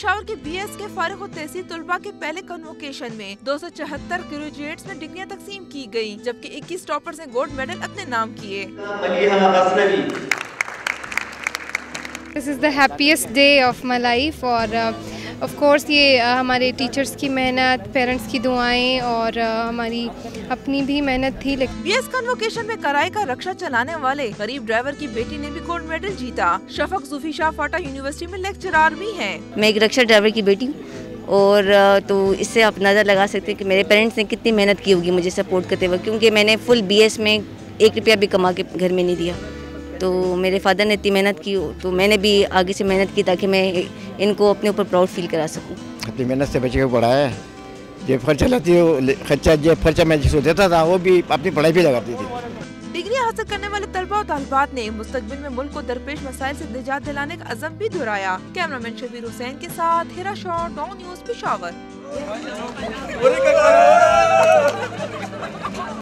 पेशावर के BS के फारिग तहसील तलबा के पहले कन्वोकेशन में 274 ग्रेजुएट्स में डिग्रियां तकसीम की गयी, जबकि 21 टॉपर्स ने गोल्ड मेडल अपने नाम किए। This is the happiest day of my life और of course ये हमारे टीचर्स की मेहनत, पेरेंट्स की दुआएं और हमारी अपनी भी मेहनत थी। BS कन्वोकेशन में कराई का रक्षा चलाने वाले गरीब ड्राइवर की बेटी ने भी गोल्ड मेडल जीता। शफक जूफी शाह फाटा यूनिवर्सिटी में लेक्चरर भी हैं। मैं एक रक्षा ड्राइवर की बेटी हूँ और तो इससे आप नज़र लगा सकते हैं कि मेरे पेरेंट्स ने कितनी मेहनत की होगी मुझे सपोर्ट करते हुए, क्योंकि मैंने फुल BS में 1 रुपया भी कमा के घर में नहीं दिया। तो मेरे फादर ने इतनी मेहनत की, तो मैंने भी आगे से मेहनत की ताकि मैं इनको अपने ऊपर प्राउड फील करा सकूं। अपनी मेहनत से बच्चे को पढ़ाया है। जो खर्चा लाती है, खर्चा मैं जिसको देता था वो भी अपनी पढ़ाई भी लगाती थी। डिग्री हासिल करने वाले तलबा और तालिबात ने मुस्तकबिल में मुल्क को दरपेश मसाइल से निजात दिलाने का अज़म भी दोहराया। कैमरामैन शबीर हुसैन के साथ हिरा शॉ, डॉन न्यूज़ पेशावर।